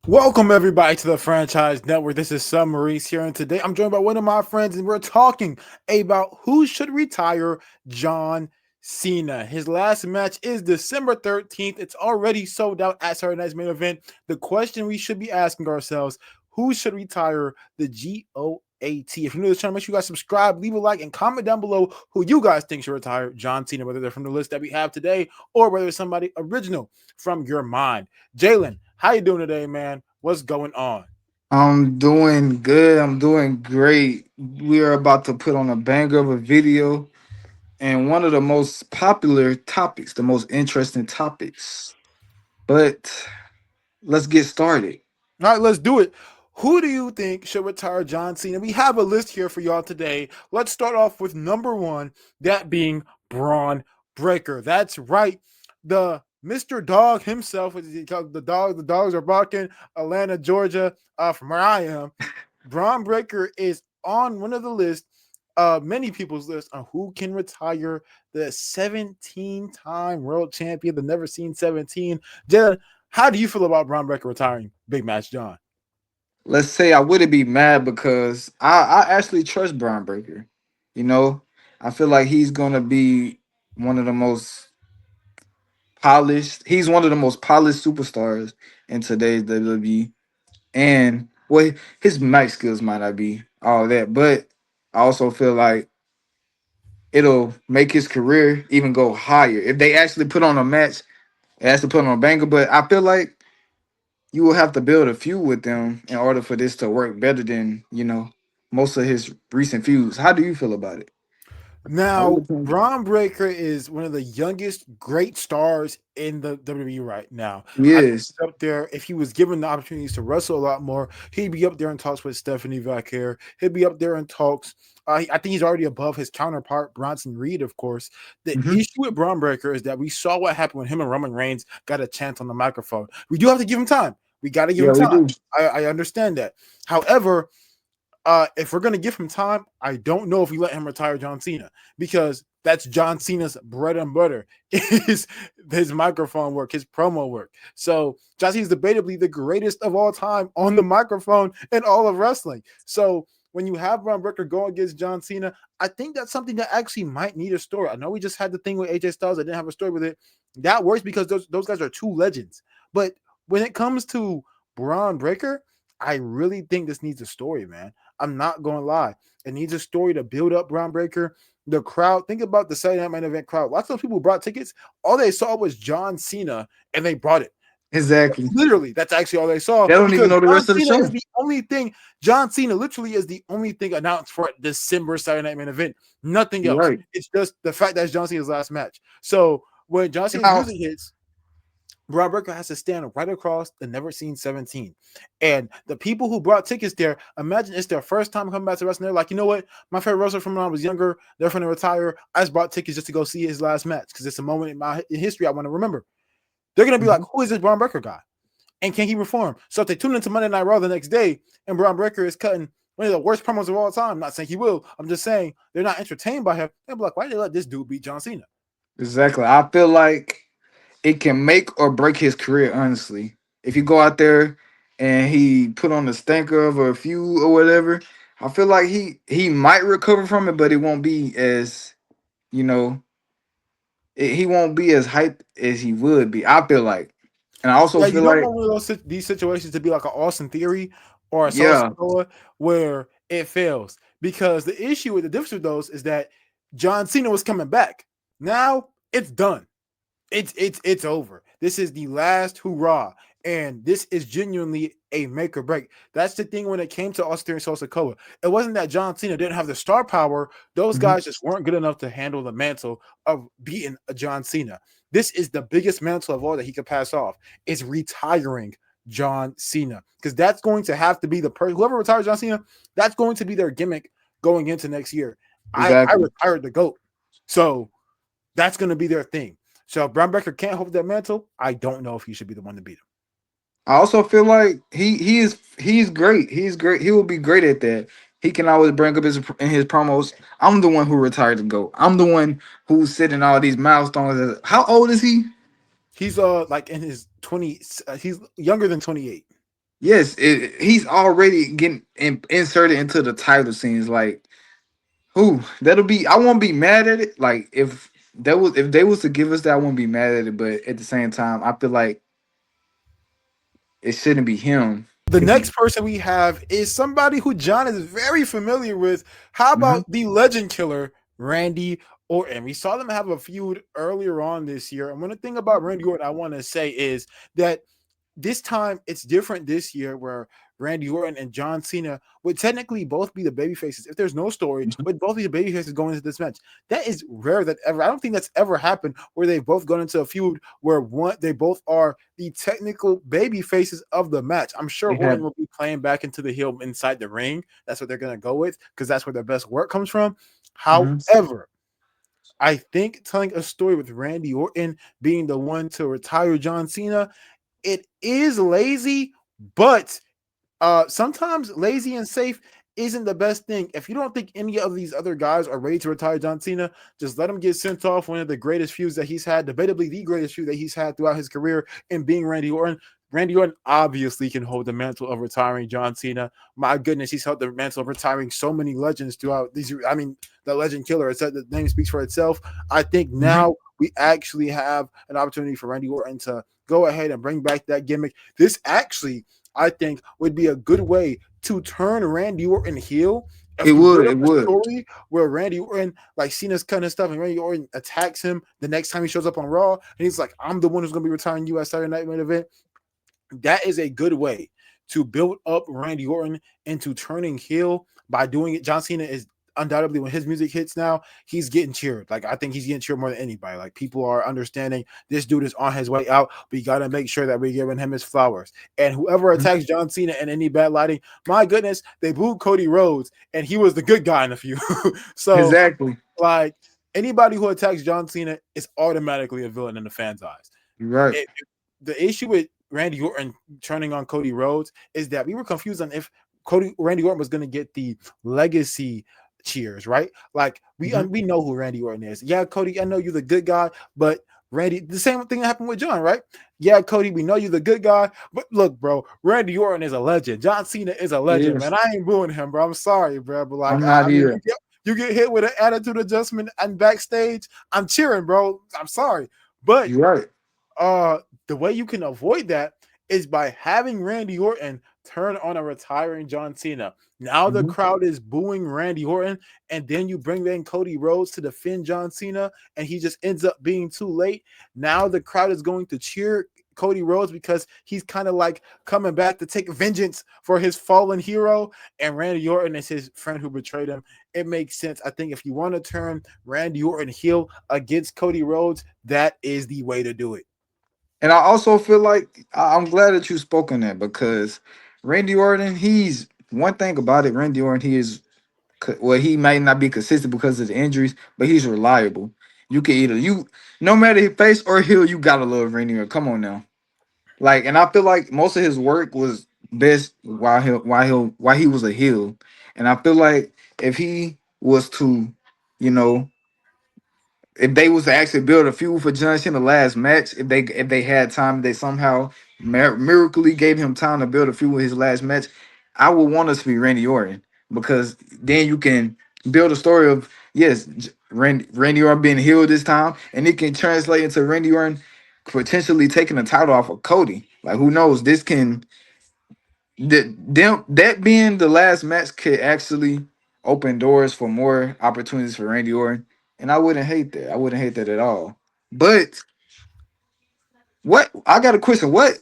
Welcome everybody to the Franchise Network. This is Maurice here, and today I'm joined by one of my friends, and we're talking about who should retire John Cena. His last match is December 13th. It's already sold out at Saturday Night's Main Event. The question we should be asking ourselves: who should retire the GOAT? If you're new to this channel, make sure you guys subscribe, leave a like, and comment down below who you guys think should retire John Cena, whether they're from the list that we have today or whether it's somebody original from your mind. Jalen, how you doing today, man? What's going on? I'm doing good. I'm doing great. We are about to put on a banger of a video and one of the most popular topics, the most interesting topics. But let's get started. All right, let's do it. Who do you think should retire John Cena? We have a list here for y'all today. Let's start off with number one, that being Braun Breaker. That's right. The Mr. Dog himself, the dogs are barking, Atlanta, Georgia, from where I am. Braun Breaker is on one of the lists, many people's list on who can retire the 17-time world champion, the never seen 17. Jalen, how do you feel about Braun Breaker retiring Big Match John? Let's say I wouldn't be mad because I actually trust Braun Breaker. You know, I feel like he's gonna be one of the most polished. He's one of the most polished superstars in today's WWE. And well, his mic skills might not be all that, but I also feel like it'll make his career even go higher if they actually put on a match. It has to put on a banger, but I feel like you will have to build a feud with them in order for this to work better than most of his recent feuds. How do you feel about it? I Now, really think- Braun Breaker is one of the youngest great stars in the WWE right now. I think Yes. he's up there. If he was given the opportunities to wrestle a lot more, he'd be up there in talks with Stephanie Vaquer. He'd be up there in talks. I think he's already above his counterpart, Bronson Reed, of course. The Hmm. issue with Braun Breaker is that we saw what happened when him and Roman Reigns got a chance on the microphone. We do have to give him time. We got to give Yeah, him we time. do. I understand that. However, if we're gonna give him time, I don't know if we let him retire John Cena because that's John Cena's bread and butter is his microphone work, his promo work. So John Cena is debatably the greatest of all time on the microphone in all of wrestling. So when you have Braun Breaker go against John Cena, I think that's something that actually might need a story. I know we just had the thing with AJ Styles. I didn't have a story with it. That works because those guys are two legends. But when it comes to Braun Breaker, I really think this needs a story, man. I'm not going to lie. It needs a story to build up Braun Breaker. The crowd, think about the Saturday Night Main Event crowd. Lots of people brought tickets. All they saw was John Cena, and they brought it. Exactly. Literally, that's actually all they saw They don't even because know the John rest of the Cena is show. the only thing. John Cena literally is the only thing announced for December Saturday Night Main Event. Nothing You're else. right. It's just the fact that it's John Cena's last match. So when John Cena's Now, music hits, Braun Breaker has to stand right across the never seen 17. And the people who brought tickets there, imagine it's their first time coming back to wrestling. They're like, you know what? My favorite wrestler from when I was younger, they're going to retire. I just bought tickets just to go see his last match because it's a moment in history I want to remember. They're going to be like, mhm. who is this Braun Breaker guy? And can he perform? So if they tune into Monday Night Raw the next day and Braun Breaker is cutting one of the worst promos of all time, I'm not saying he will. I'm just saying they're not entertained by him. They'll be like, why did they let this dude beat John Cena? Exactly. I feel like it can make or break his career, honestly. If you go out there and he put on the stinker of a few or whatever, I feel like he might recover from it, but it won't be as you know he won't be as hyped as he would be. I feel like, and I also Yeah, you feel don't like, want one of these situations to be like an Austin Theory or a Solo yeah, Sikoa where it fails. Because the issue with the difference with those is that John Cena was coming back. Now it's done. It's over. This is the last hurrah. And this is genuinely a make or break. That's the thing when it came to Austin Theory and Solo Sikoa. It wasn't that John Cena didn't have the star power. Those mhm, guys just weren't good enough to handle the mantle of beating a John Cena. This is the biggest mantle of all that he could pass off is retiring John Cena because that's going to have to be the person whoever retires John Cena. That's going to be their gimmick going into next year. I exactly. retired the goat, so that's going to be their thing. So if Brown Breaker can't hold that mantle, I don't know if he should be the one to beat him. I also feel like he's great. He's great. He will be great at that. He can always bring up his in his promos. I'm the one who retired to go. I'm the one who's setting all these milestones. How old is he? He's like in his 20s. He's younger than 28. Yes, he's already getting inserted into the title scenes. Like, who that'll be? I won't be mad at it. Like, if they was to give us that, I wouldn't be mad at it. But at the same time, I feel like it shouldn't be him. The If he, next person we have is somebody who John is very familiar with. How Mhm. about the legend killer, Randy Orton? We saw them have a feud earlier on this year. And one thing about Randy Orton I want to say is that this time it's different this year where Randy Orton and John Cena would technically both be the baby faces. If there's no story, would both be the baby faces going into this match. That is rare that ever. I don't think that's ever happened where they've both gone into a feud where one they both are the technical baby faces of the match. I'm sure they Orton have, will be playing back into the heel inside the ring. That's what they're gonna go with because that's where their best work comes from. Mhm. However, I think telling a story with Randy Orton being the one to retire John Cena, it is lazy, but sometimes lazy and safe isn't the best thing. If you don't think any of these other guys are ready to retire John Cena, just let him get sent off one of the greatest feuds that he's had, debatably the greatest feud that he's had throughout his career in being Randy Orton. Randy Orton obviously can hold the mantle of retiring John Cena. My goodness, he's held the mantle of retiring so many legends throughout these. I mean, the legend killer. It's the name speaks for itself. I think Mhm. now we actually have an opportunity for Randy Orton to go ahead and bring back that gimmick. This actually I think would be a good way to turn Randy Orton heel. It If you would, build it up a would. story where Randy Orton, like Cena's cutting stuff, and Randy Orton attacks him the next time he shows up on Raw, and he's like, "I'm the one who's going to be retiring you at Saturday Night Main Event." That is a good way to build up Randy Orton into turning heel by doing it. John Cena is undoubtedly when his music hits now, he's getting cheered. Like I think he's getting cheered more than anybody. Like people are understanding this dude is on his way out. We got to make sure that we're giving him his flowers. And whoever Mhm. attacks John Cena in any bad lighting, my goodness, they booed Cody Rhodes and he was the good guy in the feud. So Exactly. like anybody who attacks John Cena is automatically a villain in the fans' eyes. You're right. The issue with Randy Orton turning on Cody Rhodes is that we were confused on if Randy Orton was going to get the legacy cheers, right? Like Mhm. we know who Randy Orton is. Yeah, Cody, I know you're the good guy, but Randy, the same thing that happened with John, right? Yeah, Cody, we know you're the good guy, but look, bro, Randy Orton is a legend. John Cena is a It legend, man. is. I ain't booing him, bro. I'm sorry, bro, but like, I'm not I mean, here. you get hit with an attitude adjustment and backstage. I'm cheering, bro. I'm sorry, but You're right. uh the way you can avoid that is by having Randy Orton turn on a retiring John Cena. Now the Mhm. crowd is booing Randy Orton, and then you bring in Cody Rhodes to defend John Cena, and he just ends up being too late. Now the crowd is going to cheer Cody Rhodes because he's kind of like coming back to take vengeance for his fallen hero, and Randy Orton is his friend who betrayed him. It makes sense. I think if you want to turn Randy Orton heel against Cody Rhodes, that is the way to do it. And I also feel like I'm glad that you spoke on that because Randy Orton, he's one thing about it. Randy Orton, he is well, he might not be consistent because of the injuries, but he's reliable. You can either no matter his face or heel, you gotta love Randy Orton. Come on now, like, and I feel like most of his work was best while he was a heel, and I feel like if he was to, you know, if they was to actually build a feud for John Cena last match, if they had time, they somehow miraculously gave him time to build a feud with his last match. I would want us to be Randy Orton because then you can build a story of yes, Randy Orton being healed this time, and it can translate into Randy Orton potentially taking the title off of Cody. Like who knows? This can that being the last match could actually open doors for more opportunities for Randy Orton, and I wouldn't hate that. I wouldn't hate that at all. But what I got a question: what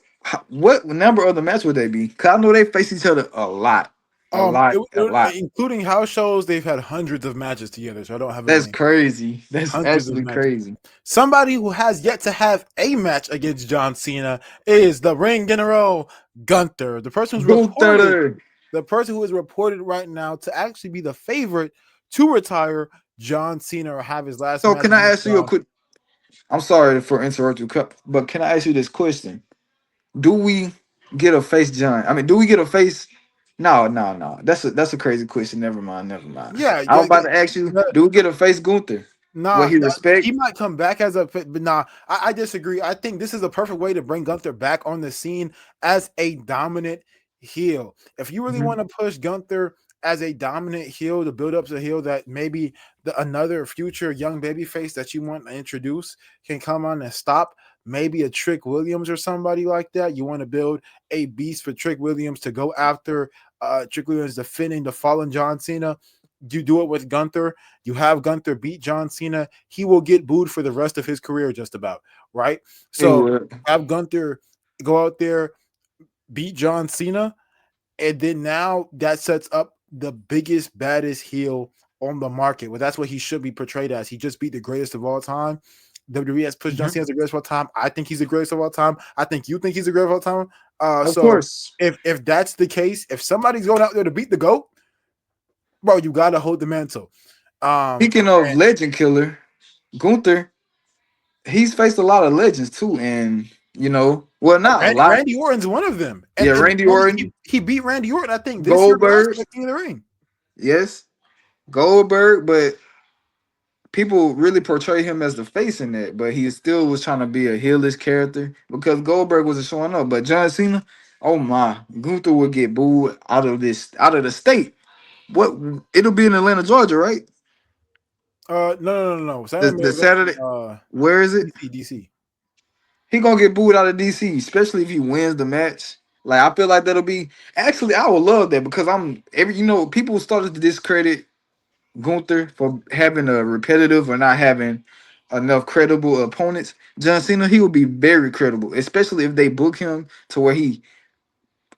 number of the match would they be? Cause I know they face each other a lot, a lot, a lot. Including house shows, they've had hundreds of matches together, so I don't have it That's on crazy. That's hundreds of actually matches. crazy. Somebody who has yet to have a match against John Cena is the ring general Gunther, Gunther. the person who is reported right now to actually be the favorite to retire John Cena or have his last So match can I against ask you a John. quick? I'm sorry for interrupting, but can I ask you this question? Do we get a face John? I mean, do we get a face? No, no, no. That's a crazy question. Never mind. Never mind. Yeah, I was about to ask you, do we get a face Gunther? What nah, he respect? he might come back as a fit, but nah, I disagree. I think this is a perfect way to bring Gunther back on the scene as a dominant heel. If you really Mhm. want to push Gunther as a dominant heel to build up to a heel that maybe another future young baby face that you want to introduce can come on and stop, maybe a Trick Williams or somebody like that. You want to build a beast for Trick Williams to go after Trick Williams defending the fallen John Cena. You do it with Gunther. You have Gunther beat John Cena. He will get booed for the rest of his career, just about, right? He So would. have Gunther go out there, beat John Cena, and then now that sets up the biggest, baddest heel on the market. Well, that's what he should be portrayed as. He just beat the greatest of all time. WWE has pushed John Mhm. Cena as the greatest of all time. I think he's the greatest of all time. I think you think he's the greatest of all time. Of So course. if that's the case, if somebody's going out there to beat the GOAT, bro, you gotta hold the mantle. Um, Speaking of legend killer, Gunther, he's faced a lot of legends too, and well, not a lot. Randy Orton's one of them, Yeah, and Randy Randy, Orton, he beat Randy Orton. I think this year, last Goldberg, year, King of the Ring. yes, Goldberg, but people really portray him as the face in that, but he still was trying to be a heelish character because Goldberg wasn't showing up. But John Cena, oh my, Gunther would get booed out of the state. What it'll be in Atlanta, Georgia, right? No. The Saturday main the event, Saturday, where is it? DC. He gonna get booed out of DC, especially if he wins the match. Like I feel like that'll be actually I would love that because people started to discredit Gunther for having a repetitive or not having enough credible opponents. John Cena, he would be very credible, especially if they book him to where he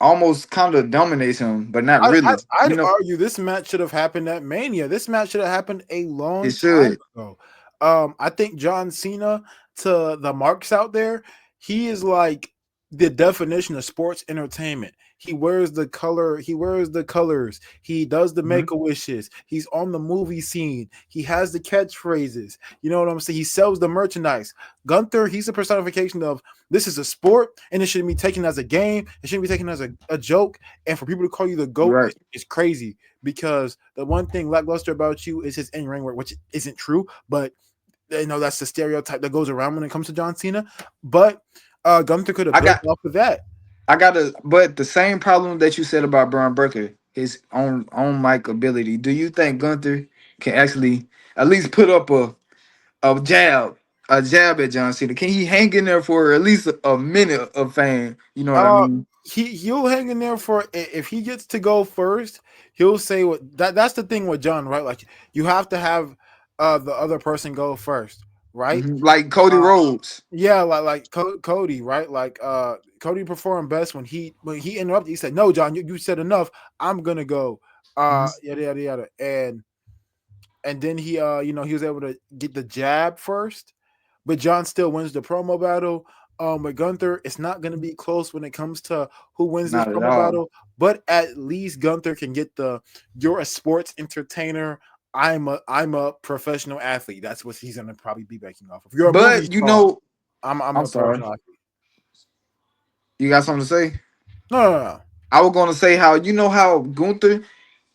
almost kind of dominates him, but not really. I'd argue this match should have happened at Mania. This match should have happened a It long time should. ago. I think John Cena, to the marks out there, he is like the definition of sports entertainment. He wears the color, he wears the colors, he does the Mhm. make a wishes, he's on the movie scene, he has the catchphrases. You know what I'm saying? He sells the merchandise. Gunther, he's a personification of this is a sport and it shouldn't be taken as a game, it shouldn't be taken as a joke. And for people to call you the GOAT Right. is crazy because the one thing lackluster about you is his in-ring work, which isn't true, but that's the stereotype that goes around when it comes to John Cena. But Gunther could have I built got off of that. I got a but the same problem that you said about Braun Breaker, his own mic ability. Do you think Gunther can actually at least put up a jab, a jab at John Cena? Can he hang in there for at least a minute of fame? You know what I Uh, mean? he'll hang in there for if he gets to go first, he'll say what that's the thing with John, right? Like you have to have the other person go first, right? Like Cody Uh, Rhodes. yeah, like Cody, right? Like Cody performed best when he interrupted. He said, "No, John, you said enough. I'm gonna go." Mhm. Yada yada yada, and then he he was able to get the jab first, but John still wins the promo battle. With Gunther, it's not going to be close when it comes to who wins this Not at promo all. battle, but at least Gunther can get the you're a sports entertainer. I'm a professional athlete. That's what he's going to probably be backing off. If you're a movie But star, I'm I'm a sorry. professional athlete. You got something to say? No. I was gonna say how how Gunther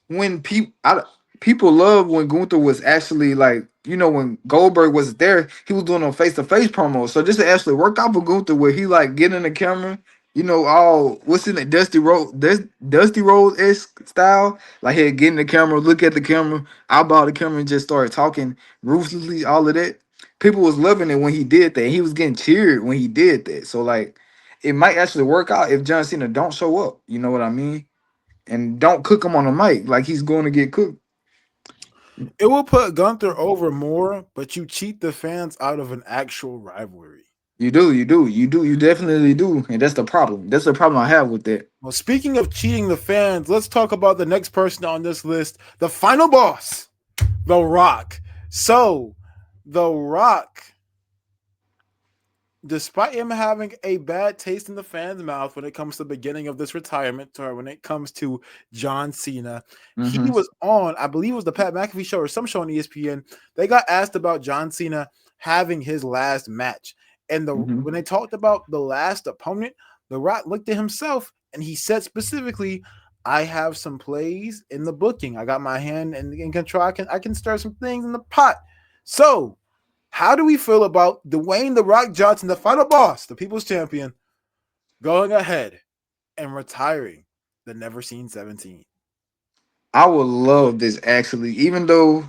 when people love when Gunther was actually like when Goldberg was there, he was doing a face to face promo. So this actually worked out for Gunther where he like get in the camera, all what's in it, Dusty Rhodes esque style. Like he'd get in the camera, look at the camera, eyeball the camera, and just start talking ruthlessly. All of that, people was loving it when he did that. He was getting cheered when he did that. So like, it might actually work out if John Cena don't show up. You know what I mean? And don't cook him on the mic like he's going to get cooked. It will put Gunther over more, but you cheat the fans out of an actual rivalry. You definitely do, and that's the problem. That's the problem I have with that. Well, speaking of cheating the fans, let's talk about the next person on this list, the final boss, The Rock. So, The Rock, despite him having a bad taste in the fans' mouth when it comes to the beginning of this retirement tour, when it comes to John Cena, he Mm-hmm. was on, I believe it was the Pat McAfee show or some show on ESPN. They got asked about John Cena having his last match. And Mm-hmm. when they talked about the last opponent, The Rock looked at himself and he said specifically, I have some plays in the booking. I got my hand in control. I can stir some things in the pot. So how do we feel about Dwayne The Rock Johnson, the final boss, the people's champion, going ahead and retiring the never seen 17. I would love this actually, even though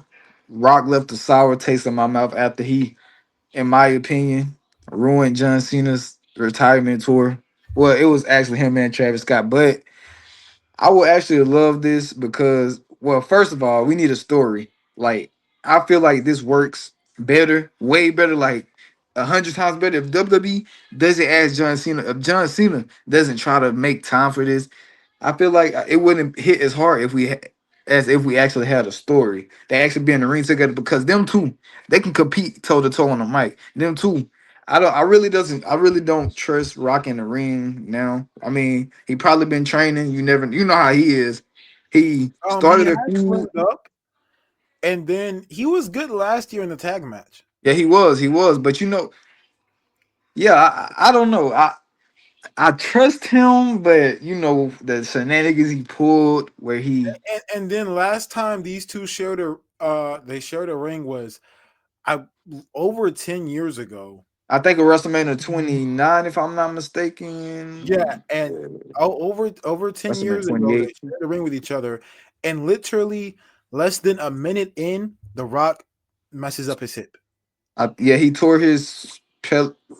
Rock left a sour taste in my mouth after he, in my opinion, ruined John Cena's retirement tour. Well, it was actually him and Travis Scott, but I would actually love this because, well, first of all, we need a story. Like, I feel like this works better, way better, like 100 times better. If WWE doesn't ask John Cena, if John Cena doesn't try to make time for this, I feel like it wouldn't hit as hard if as if we actually had a story. They actually be in the ring together because them two, they can compete toe to toe on the mic. Them two, I really don't trust Rock in the ring now. I mean, he probably been training. You know how he is. He He started had a feud. slimmed up, and then he was good last year in the tag match. Yeah, he was. But yeah, I don't know. I trust him, but the shenanigans he pulled where he, And then last time these two shared a they shared a ring was I over 10 years ago. I think of WrestleMania 29, if I'm not Yeah, mistaken. and over 10 WrestleMania years ago, they 28. shared a ring with each other, and literally less than a minute in, The Rock messes up his hip. Yeah, he tore his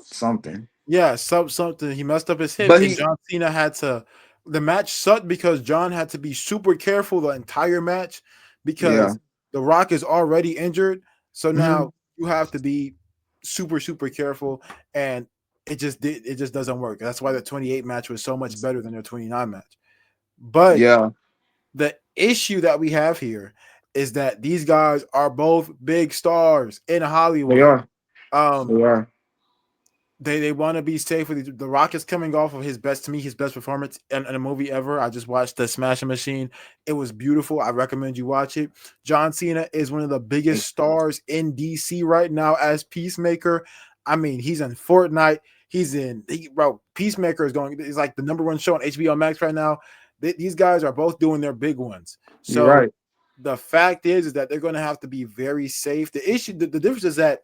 something. Yeah, something he messed up his hip, But and he, John Cena had to. The match sucked because John had to be super careful the entire match yeah. because The Rock is already injured. So Mhm. now you have to be super careful, and it just doesn't work. That's why the 28 match was so much better than their 29 match. But Yeah, the issue that we have here is that these guys are both big stars in they Hollywood. are. Um, They are. they want to be safe with the Rock is coming off of his best to me his best performance in a movie ever. I just watched the Smashing Machine. It was beautiful. I recommend you watch it. John Cena is one of the biggest stars in DC right now as Peacemaker. I mean, he's in Fortnite. Bro. Peacemaker is like the number one show on HBO Max right now. These guys are both doing their big ones. You're So right. the fact is that they're going to have to be very safe. The difference is that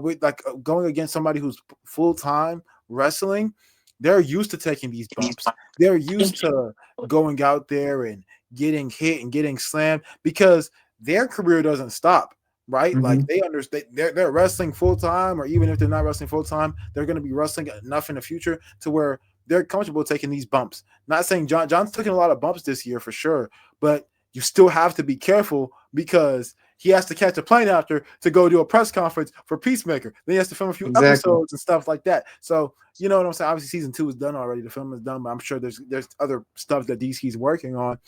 with going against somebody who's full time wrestling, they're used to taking these bumps. They're used to going out there and getting hit and getting slammed because their career doesn't stop. Right, like Hmm. they understand they're wrestling full time, or even if they're not wrestling full time, they're going to be wrestling enough in the future to where they're comfortable taking these bumps. Not saying John's taking a lot of bumps this year for sure, but you still have to be careful because he has to catch a plane after to go do a press conference for Peacemaker. Then he has to film a few Exactly. episodes and stuff like that. So you know what I'm saying. Obviously, season 2 is done already. The film is done, but I'm sure there's other stuff that DC's working on.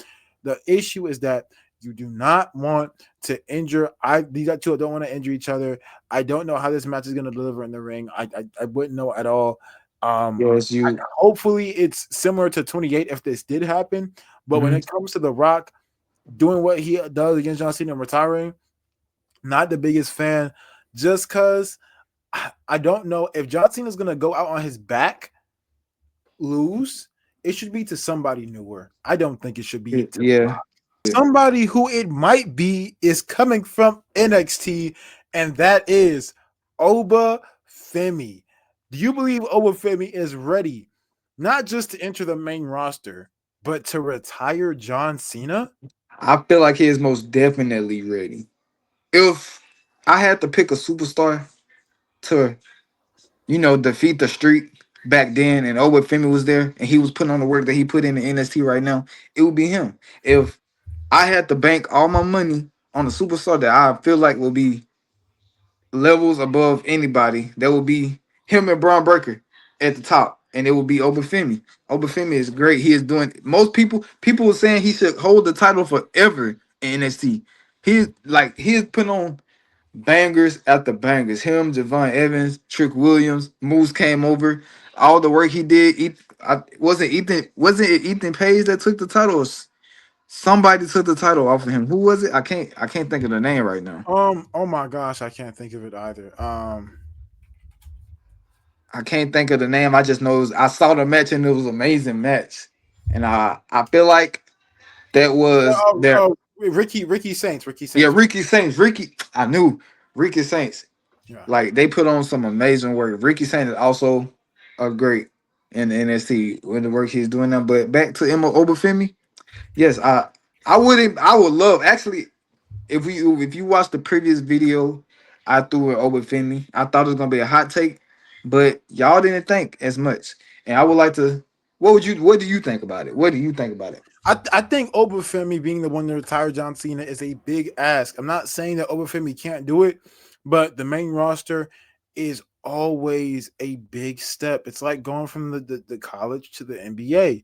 The issue is that you do not want to injure. These two don't want to injure each other. I don't know how this match is going to deliver in the ring. I wouldn't know at all. Yes, you. Hopefully, it's similar to 28 if this did happen. But when Mhm. it comes to The Rock doing what he does against John Cena and retiring, not the biggest fan. Just because I don't know if John Cena is going to go out on his back, lose. It should be to somebody newer. I don't think it should be to Yeah. somebody who it might be is coming from NXT, and that is Oba Femi. Do you believe Oba Femi is ready, not just to enter the main roster, but to retire John Cena? I feel like he is most definitely ready. If I had to pick a superstar to, defeat the streak back then, and Owen Femi was there, and he was putting on the work that he put in the NXT right now, it would be him. If I had to bank all my money on a superstar that I feel like will be levels above anybody, that would be him and Braun Breaker at the top, and it would be Obafemi. Obafemi is great. He is doing most people were saying he should hold the title forever in NXT. He's putting on bangers after bangers. Him, Javon Evans, Trick Williams, Moose came over. All the work he did. Wasn't it Ethan Page that took the title? Or somebody took the title off of him. Who was it? I can't think of the name right now. Oh my gosh, I can't think of it either. I can't think of the name. I just know I saw the match and it was an amazing match. And I feel like that was their Ricky yeah, Saints. Ricky Saints. I knew Ricky Saints. Yeah. Like they put on some amazing work. Ricky Saints is also a great. in the NXT with the work he's doing now. But back to Emma Obafemi, yes, I would love actually if you watch the previous video I threw with Obafemi, I thought it was gonna be a hot take, but y'all didn't think as much. And I would like to. What do you think about it? What do you think about it? I think Obafemi being the one to retire John Cena is a big ask. I'm not saying that Obafemi can't do it, but the main roster is always a big step. It's like going from the college to the NBA.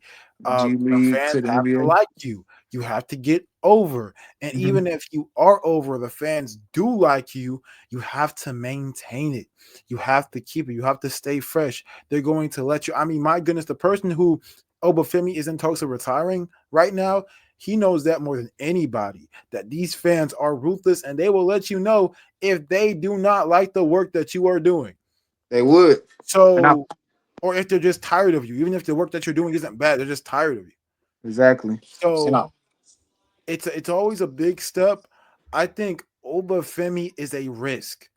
G The League fans to the have to NBA. like you. You have to get over. And Hmm. even if you are over, the fans do like you have to maintain it. You have to keep it. You have to stay fresh. They're going to let you. I mean, my goodness, the person who Obafemi is in talks of retiring right now, he knows that more than anybody, that these fans are ruthless and they will let you know if they do not like the work that you are doing. They would, and I So, or if they're just tired of you, even if the work that you're doing isn't bad, they're just tired of you. exactly. And So I, it's always a big step. I think Obafemi is a risk.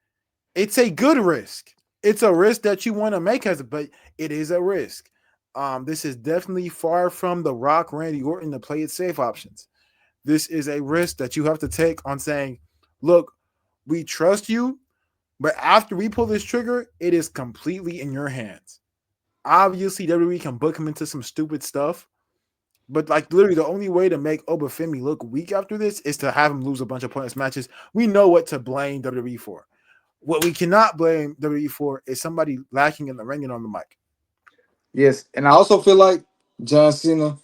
It's a good risk. It's a risk that you want to make as but it is a risk. This is definitely far from the Rock, Randy Orton, to play it safe options. This is a risk that you have to take on saying, look, we trust you, but after we pull this trigger, it is completely in your hands. Obviously, WWE can book him into some stupid stuff, but like literally the only way to make Obafemi look weak after this is to have him lose a bunch of pointless matches. We know what to blame WWE for. What we cannot blame WWE for is somebody lacking in the ring and on the mic. yes, and I also feel like John Cena.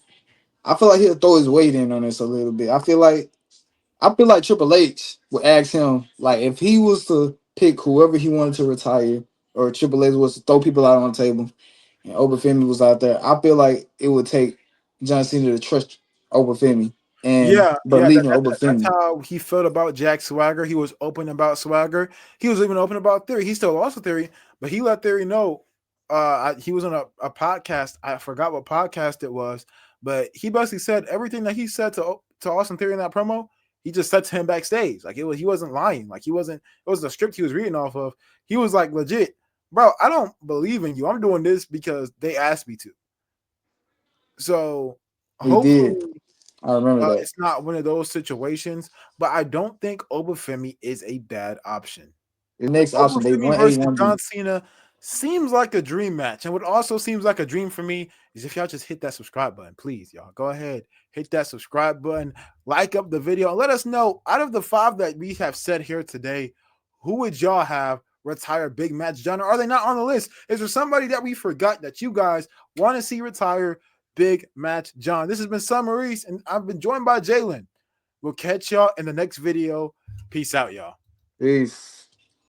I feel like he'll throw his weight in on this a little bit. I feel like Triple H would ask him like if he was to pick whoever he wanted to retire, or Triple H was to throw people out on the table, and Obafemi was out there. I feel like it would take John Cena to trust Obafemi and Yeah, yeah, believe in that's Obafemi. how he felt about Jack Swagger. He was open about Swagger. He was even open about Theory. He still lost to Theory, but he let Theory know. He was on a podcast. I forgot what podcast it was, but he basically said everything that he said to Austin Theory in that promo. He just said to him backstage, like it was. He wasn't lying. Like he wasn't. It was the script he was reading off of. He was like legit, bro. I don't believe in you. I'm doing this because they asked me to. So He did. hopefully I remember that. it's not one of those situations, but I don't think Obafemi is a bad option. The next option, they Obafemi one A, versus one John B. Cena seems like a dream match. And what also seems like a dream for me is if y'all just hit that subscribe button, please, y'all. Go ahead, hit that subscribe button, like up the video, and let us know out of the 5 that we have said here today, who would y'all have retire Big Match John? Or are they not on the list? Is there somebody that we forgot that you guys want to see retire Big Match John? This has been Maurice, and I've been joined by Jaylon. We'll catch y'all in the next video. Peace out, y'all. Peace.